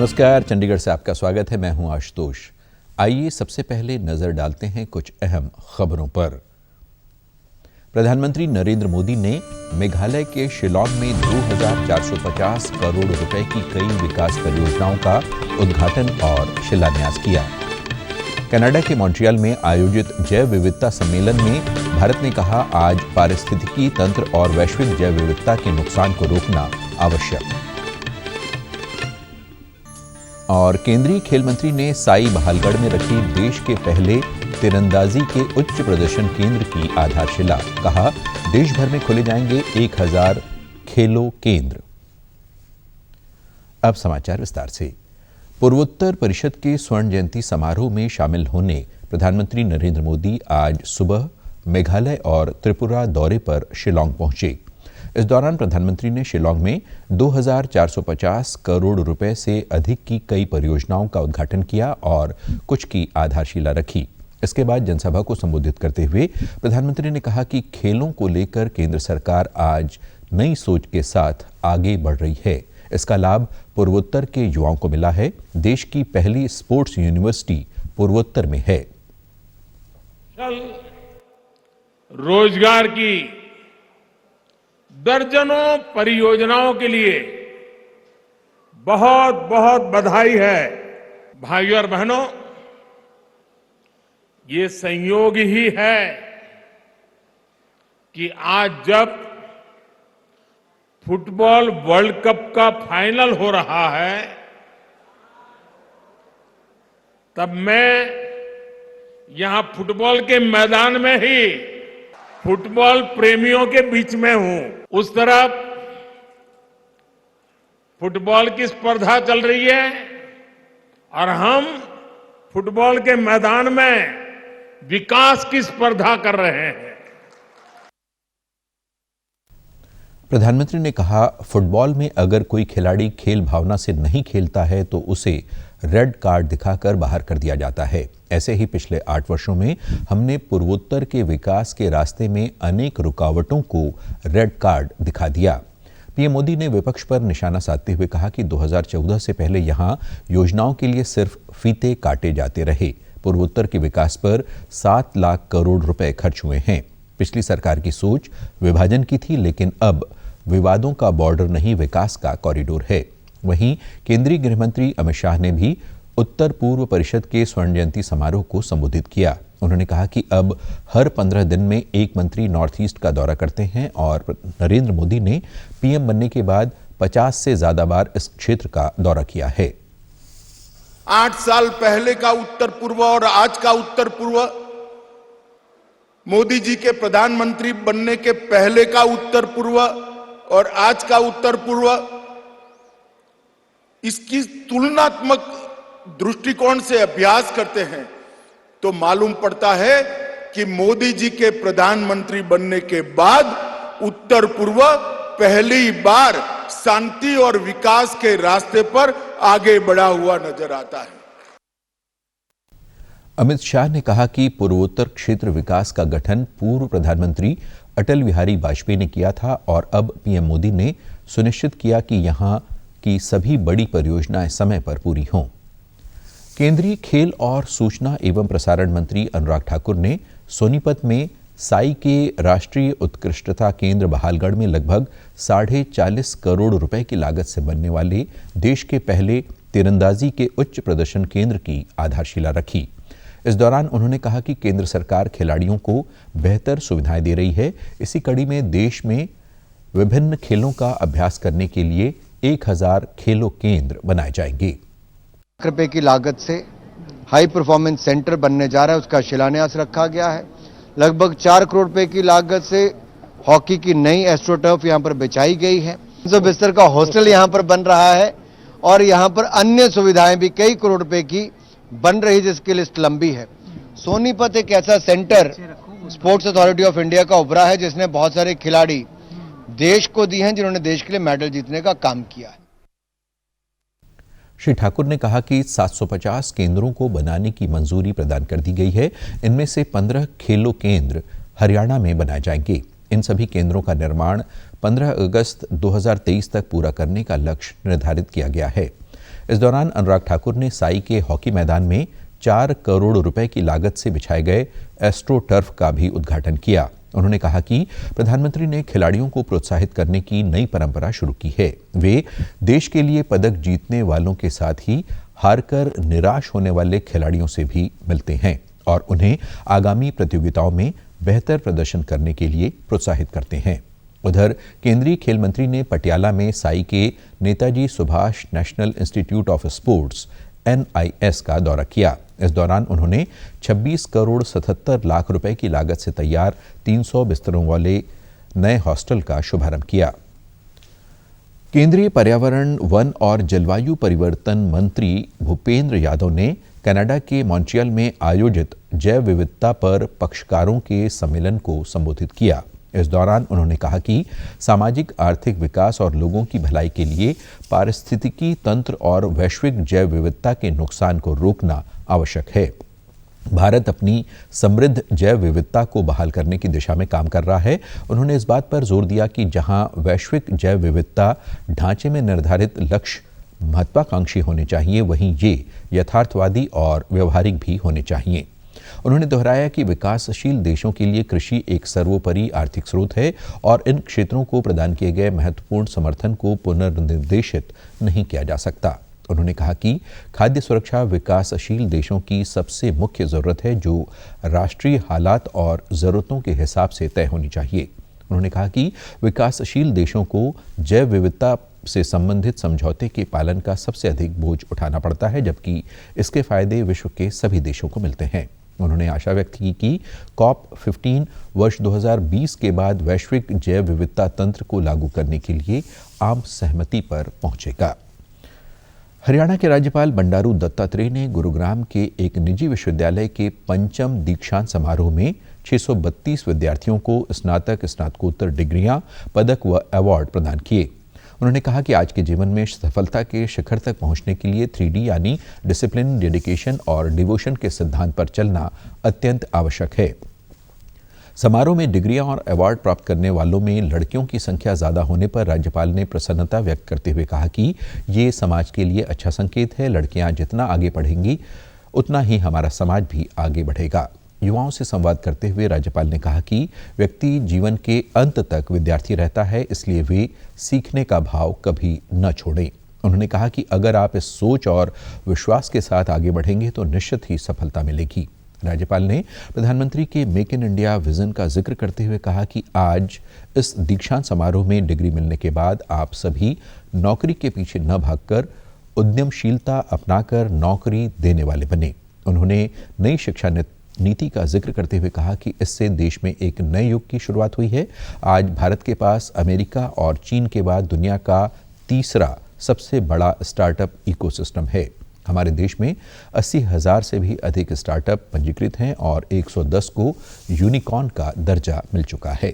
नमस्कार, चंडीगढ़ से आपका स्वागत है। मैं हूं आशुतोष। आइए सबसे पहले नजर डालते हैं कुछ अहम खबरों पर। प्रधानमंत्री नरेंद्र मोदी ने मेघालय के शिलांग में 2450 करोड़ रुपए की कई विकास परियोजनाओं का उद्घाटन और शिलान्यास किया। कनाडा के मॉन्ट्रियल में आयोजित जैव विविधता सम्मेलन में भारत ने कहा, आज पारिस्थितिकी तंत्र और वैश्विक जैव विविधता के नुकसान को रोकना आवश्यक। और केंद्रीय खेल मंत्री ने साई बहालगढ़ में रखी देश के पहले तीरंदाजी के उच्च प्रदर्शन केंद्र की आधारशिला। कहा, देश भर में खोले जाएंगे 1000 खेलो केंद्र। अब समाचार विस्तार से। पूर्वोत्तर परिषद के स्वर्ण जयंती समारोह में शामिल होने प्रधानमंत्री नरेंद्र मोदी आज सुबह मेघालय और त्रिपुरा दौरे पर शिलांग पहुंचे। इस दौरान प्रधानमंत्री ने शिलांग में 2450 करोड़ रुपए से अधिक की कई परियोजनाओं का उद्घाटन किया और कुछ की आधारशिला रखी। इसके बाद जनसभा को संबोधित करते हुए प्रधानमंत्री ने कहा कि खेलों को लेकर केंद्र सरकार आज नई सोच के साथ आगे बढ़ रही है। इसका लाभ पूर्वोत्तर के युवाओं को मिला है। देश की पहली स्पोर्ट्स यूनिवर्सिटी पूर्वोत्तर में है। रोजगार की दर्जनों परियोजनाओं के लिए बहुत बहुत बधाई है। भाइयों और बहनों, ये संयोग ही है कि आज जब फुटबॉल वर्ल्ड कप का फाइनल हो रहा है, तब मैं यहां फुटबॉल के मैदान में ही फुटबॉल प्रेमियों के बीच में हूं। उस तरफ फुटबॉल की स्पर्धा चल रही है और हम फुटबॉल के मैदान में विकास की स्पर्धा कर रहे हैं। प्रधानमंत्री ने कहा, फुटबॉल में अगर कोई खिलाड़ी खेल भावना से नहीं खेलता है तो उसे रेड कार्ड दिखाकर बाहर कर दिया जाता है। ऐसे ही पिछले 8 वर्षों में हमने पूर्वोत्तर के विकास के रास्ते में अनेक रुकावटों को रेड कार्ड दिखा दिया। पीएम मोदी ने विपक्ष पर निशाना साधते हुए कहा कि 2014 से पहले यहां योजनाओं के लिए सिर्फ फीते काटे जाते रहे। पूर्वोत्तर के विकास पर 7 लाख करोड़ रुपए खर्च हुए हैं। पिछली सरकार की सोच विभाजन की थी, लेकिन अब विवादों का बॉर्डर नहीं, विकास का कॉरिडोर है। वहीं केंद्रीय गृह मंत्री अमित शाह ने भी उत्तर पूर्व परिषद के स्वर्ण जयंती समारोह को संबोधित किया। उन्होंने कहा कि अब हर 15 दिन में एक मंत्री नॉर्थ ईस्ट का दौरा करते हैं और नरेंद्र मोदी ने पीएम बनने के बाद 50 से ज्यादा बार इस क्षेत्र का दौरा किया है। 8 साल पहले का उत्तर पूर्व और आज का उत्तर पूर्व, मोदी जी के प्रधानमंत्री बनने के पहले का उत्तर पूर्व और आज का उत्तर पूर्व, इसकी तुलनात्मक दृष्टिकोण से अभ्यास करते हैं तो मालूम पड़ता है कि मोदी जी के प्रधानमंत्री बनने के बाद उत्तर पूर्व पहली बार शांति और विकास के रास्ते पर आगे बढ़ा हुआ नजर आता है। अमित शाह ने कहा कि पूर्वोत्तर क्षेत्र विकास का गठन पूर्व प्रधानमंत्री अटल बिहारी वाजपेयी ने किया था और अब पीएम मोदी ने सुनिश्चित किया कि यहां की सभी बड़ी परियोजनाएं समय पर पूरी हों। केंद्रीय खेल और सूचना एवं प्रसारण मंत्री अनुराग ठाकुर ने सोनीपत में साई के राष्ट्रीय उत्कृष्टता केंद्र बहालगढ़ में लगभग 40.5 करोड़ रुपए की लागत से बनने वाले देश के पहले तीरंदाजी के उच्च प्रदर्शन केंद्र की आधारशिला रखी। इस दौरान उन्होंने कहा कि केंद्र सरकार खिलाड़ियों को बेहतर सुविधाएं दे रही है। इसी कड़ी में देश में विभिन्न खेलों का अभ्यास करने के लिए 1000 खेलो केंद्र बनाए जाएंगे। रुपए की लागत से हाई परफॉर्मेंस सेंटर बनने जा रहा है, उसका शिलान्यास रखा गया है। लगभग 4 करोड़ रुपए की लागत से हॉकी की नई एस्ट्रोटर्फ यहां पर बिछाई गई है। 300 बिस्तर का हॉस्टल यहां पर बन रहा है और यहां पर अन्य सुविधाएं भी कई करोड़ रुपए की बन रही, जिसकी लिस्ट लंबी है। सोनीपत एक ऐसा centre sports authority of India का उभरा है जिसने बहुत सारे खिलाड़ी देश को दिए हैं, जिन्होंने देश के लिए मेडल जीतने का काम किया है। श्री ठाकुर ने कहा कि 750 केंद्रों को बनाने की मंजूरी प्रदान कर दी गई है। इनमें से 15 खेलो केंद्र हरियाणा में बनाए जाएंगे। इन सभी केंद्रों का निर्माण 15 अगस्त 2023 तक पूरा करने का लक्ष्य निर्धारित किया गया है। इस दौरान अनुराग ठाकुर ने साई के हॉकी मैदान में 4 करोड़ रुपए की लागत से बिछाए गए एस्ट्रो टर्फ का भी उद्घाटन किया। उन्होंने कहा कि प्रधानमंत्री ने खिलाड़ियों को प्रोत्साहित करने की नई परंपरा शुरू की है। वे देश के लिए पदक जीतने वालों के साथ ही हारकर निराश होने वाले खिलाड़ियों से भी मिलते हैं और उन्हें आगामी प्रतियोगिताओं में बेहतर प्रदर्शन करने के लिए प्रोत्साहित करते हैं। उधर केंद्रीय खेल मंत्री ने पटियाला में साई के Netaji Subhash national institute of sports NIS का दौरा किया। इस दौरान उन्होंने 26 करोड़ 77 लाख रुपए की लागत से तैयार 300 बिस्तरों वाले नए हॉस्टल का शुभारंभ किया। केंद्रीय पर्यावरण, वन और जलवायु परिवर्तन मंत्री भूपेंद्र यादव ने कनाडा के मॉन्ट्रियल में आयोजित जैव विविधता पर पक्षकारों के सम्मेलन को संबोधित किया। इस दौरान उन्होंने कहा कि सामाजिक आर्थिक विकास और लोगों की भलाई के लिए पारिस्थितिकी तंत्र और वैश्विक जैव विविधता के नुकसान को रोकना आवश्यक है। भारत अपनी समृद्ध जैव विविधता को बहाल करने की दिशा में काम कर रहा है। उन्होंने इस बात पर जोर दिया कि जहां वैश्विक जैव विविधता ढांचे में निर्धारित लक्ष्य महत्वाकांक्षी होने चाहिए, वहीं ये यथार्थवादी और व्यवहारिक भी होने चाहिए। उन्होंने दोहराया कि विकासशील देशों के लिए कृषि एक सर्वोपरि आर्थिक स्रोत है और इन क्षेत्रों को प्रदान किए गए महत्वपूर्ण समर्थन को पुनर्निर्देशित नहीं किया जा सकता। उन्होंने कहा कि खाद्य सुरक्षा विकासशील देशों की सबसे मुख्य जरूरत है, जो राष्ट्रीय हालात और जरूरतों के हिसाब से तय होनी चाहिए। उन्होंने कहा कि विकासशील देशों को जैव विविधता से संबंधित समझौते के पालन का सबसे अधिक बोझ उठाना पड़ता है, जबकि इसके फायदे विश्व के सभी देशों को मिलते हैं। उन्होंने आशा व्यक्त की कि COP15 वर्ष 2020 के बाद वैश्विक जैव विविधता तंत्र को लागू करने के लिए आम सहमति पर पहुंचेगा। हरियाणा के राज्यपाल बंडारू दत्तात्रेय ने गुरुग्राम के एक निजी विश्वविद्यालय के 5म दीक्षांत समारोह में 632 विद्यार्थियों को स्नातक, स्नातकोत्तर डिग्रियां, पदक व अवार्ड प्रदान किए। उन्होंने कहा कि आज के जीवन में सफलता के शिखर तक पहुंचने के लिए 3D यानी डिसिप्लिन, डेडिकेशन और डिवोशन के सिद्धांत पर चलना अत्यंत आवश्यक है। समारोह में डिग्रियां और अवार्ड प्राप्त करने वालों में लड़कियों की संख्या ज्यादा होने पर राज्यपाल ने प्रसन्नता व्यक्त करते हुए कहा कि ये समाज के लिए अच्छा संकेत है। लड़कियां जितना आगे बढ़ेंगी, उतना ही हमारा समाज भी आगे बढ़ेगा। युवाओं से संवाद करते हुए राज्यपाल ने कहा कि व्यक्ति जीवन के अंत तक विद्यार्थी रहता है, इसलिए वे सीखने का भाव कभी न छोड़ें। उन्होंने कहा कि अगर आप इस सोच और विश्वास के साथ आगे बढ़ेंगे तो निश्चित ही सफलता मिलेगी। राज्यपाल ने प्रधानमंत्री के मेक इन इंडिया विजन का जिक्र करते हुए कहा कि आज इस दीक्षांत समारोह में डिग्री मिलने के बाद आप सभी नौकरी के पीछे न भागकर उद्यमशीलता अपनाकर नौकरी देने वाले बने। उन्होंने नई शिक्षा नीति का जिक्र करते हुए कहा कि इससे देश में एक नए युग की शुरुआत हुई है। आज भारत के पास अमेरिका और चीन के बाद दुनिया का तीसरा सबसे बड़ा स्टार्टअप इकोसिस्टम है। हमारे देश में 80,000 से भी अधिक स्टार्टअप पंजीकृत हैं और 110 को यूनिकॉर्न का दर्जा मिल चुका है।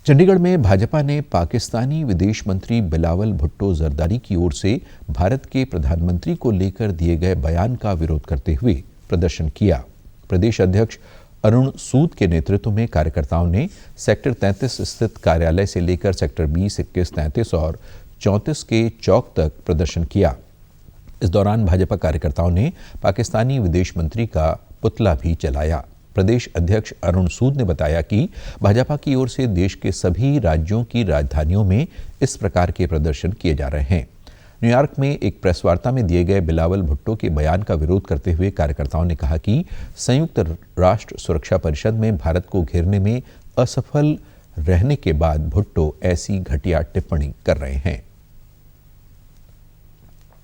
चंडीगढ़ में भाजपा ने पाकिस्तानी विदेश मंत्री बिलावल भुट्टो जरदारी की ओर से भारत के प्रधानमंत्री को लेकर दिए गए बयान का विरोध करते हुए प्रदर्शन किया। प्रदेश अध्यक्ष अरुण सूद के नेतृत्व में कार्यकर्ताओं ने सेक्टर 33 स्थित कार्यालय से लेकर सेक्टर 20, 21, 33 और 34 के चौक तक प्रदर्शन किया। इस दौरान भाजपा कार्यकर्ताओं ने पाकिस्तानी विदेश मंत्री का पुतला भी जलाया। प्रदेश अध्यक्ष अरुण सूद ने बताया कि भाजपा की ओर से देश के सभी राज्यों की राजधानियों में इस प्रकार के प्रदर्शन किए जा रहे हैं। न्यूयॉर्क में एक प्रेस वार्ता में दिए गए बिलावल भुट्टो के बयान का विरोध करते हुए कार्यकर्ताओं ने कहा कि संयुक्त राष्ट्र सुरक्षा परिषद में भारत को घेरने में असफल रहने के बाद भुट्टो ऐसी घटिया टिप्पणी कर रहे हैं।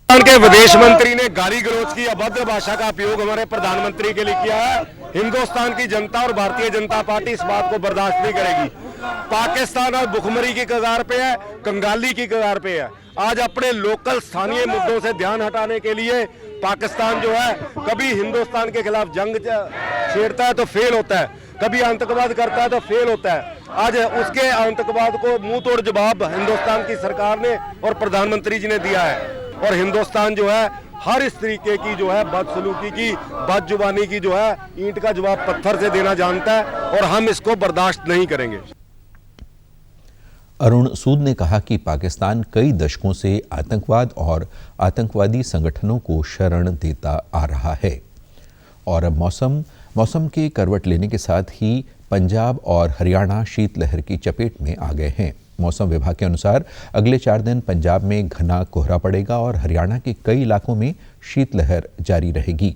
के विदेश मंत्री ने गाली गलौज की अभद्र भाषा का उपयोग हमारे प्रधानमंत्री के लिए किया है। हिंदुस्तान की जनता और भारतीय जनता पार्टी इस बात को बर्दाश्त नहीं करेगी। पाकिस्तान और भुखमरी की कगार पे है, कंगाली की कगार पे है। आज अपने लोकल स्थानीय मुद्दों से ध्यान हटाने के लिए पाकिस्तान जो है कभी हिंदुस्तान के खिलाफ जंग छेड़ता है तो फेल होता है, कभी आतंकवाद करता है तो फेल होता है। आज उसके आतंकवाद को मुंह तोड़ जवाब हिंदुस्तान की सरकार ने और प्रधानमंत्री जी ने दिया है। और हिंदुस्तान जो है हर इस तरीके की जो है बदसलूकी की, बदजुबानी की जो है ईंट का जवाब पत्थर से देना जानता है और हम इसको बर्दाश्त नहीं करेंगे। अरुण सूद ने कहा कि पाकिस्तान कई दशकों से आतंकवाद और आतंकवादी संगठनों को शरण देता आ रहा है। और अब मौसम के करवट लेने के साथ ही पंजाब और हरियाणा शीतलहर की चपेट में आ गए हैं। मौसम विभाग के अनुसार अगले 4 दिन पंजाब में घना कोहरा पड़ेगा और हरियाणा के कई इलाकों में शीतलहर जारी रहेगी।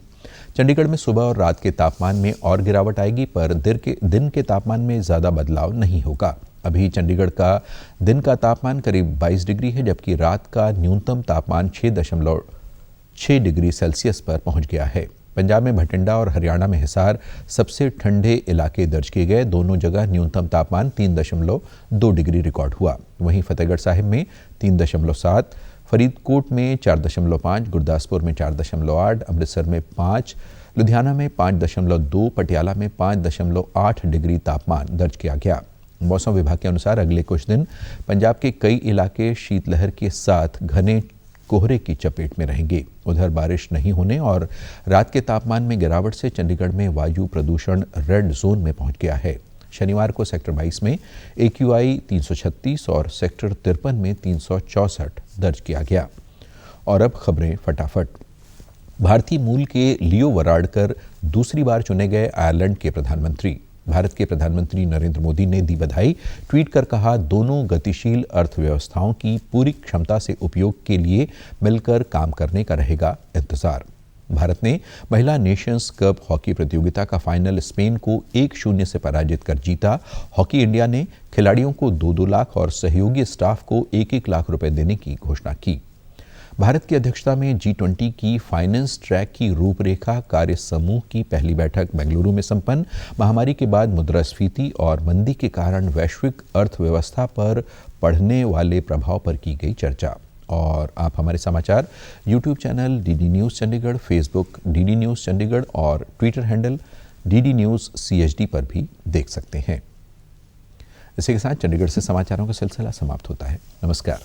चंडीगढ़ में सुबह और रात के तापमान में और गिरावट आएगी, पर दिन के तापमान में ज़्यादा बदलाव नहीं होगा। अभी चंडीगढ़ का दिन का तापमान करीब 22 डिग्री है, जबकि रात का न्यूनतम तापमान 6.6 डिग्री सेल्सियस पर पहुंच गया है। पंजाब में भटिंडा और हरियाणा में हिसार सबसे ठंडे इलाके दर्ज किए गए। दोनों जगह न्यूनतम तापमान 3.2 डिग्री रिकॉर्ड हुआ। वहीं फतेहगढ़ साहिब में 3.7, फरीदकोट में 4.5, गुरदासपुर में 4.8, अमृतसर में 5, लुधियाना में 5.2, पटियाला में 5.8 डिग्री तापमान दर्ज किया गया। मौसम विभाग के अनुसार अगले कुछ दिन पंजाब के कई इलाके शीतलहर के साथ घने कोहरे की चपेट में रहेंगे। उधर बारिश नहीं होने और रात के तापमान में गिरावट से चंडीगढ़ में वायु प्रदूषण रेड जोन में पहुंच गया है। शनिवार को सेक्टर 22 में AQI 336 और सेक्टर 53 में 364 दर्ज किया गया। और अब खबरें फटाफट। भारतीय मूल के लियो वराडकर दूसरी बार चुने गए आयरलैंड के प्रधानमंत्री। भारत के प्रधानमंत्री नरेंद्र मोदी ने दी बधाई। ट्वीट कर कहा, दोनों गतिशील अर्थव्यवस्थाओं की पूरी क्षमता से उपयोग के लिए मिलकर काम करने का रहेगा इंतजार। भारत ने महिला नेशंस कप हॉकी प्रतियोगिता का फाइनल स्पेन को 1-0 से पराजित कर जीता। हॉकी इंडिया ने खिलाड़ियों को 2-2 लाख और सहयोगी स्टाफ को 1-1 लाख रुपए देने की घोषणा की। भारत की अध्यक्षता में G20 की फाइनेंस ट्रैक की रूपरेखा कार्य समूह की पहली बैठक बेंगलुरु में संपन्न। महामारी के बाद मुद्रास्फीति और मंदी के कारण वैश्विक अर्थव्यवस्था पर पड़ने वाले प्रभाव पर की गई चर्चा। और आप हमारे समाचार YouTube channel DD news Chandigarh, Facebook DD news Chandigarh और Twitter handle DD news CHD पर भी देख सकते हैं। इसी के साथ चंडीगढ़ से समाचारों का सिलसिला समाप्त होता है। नमस्कार।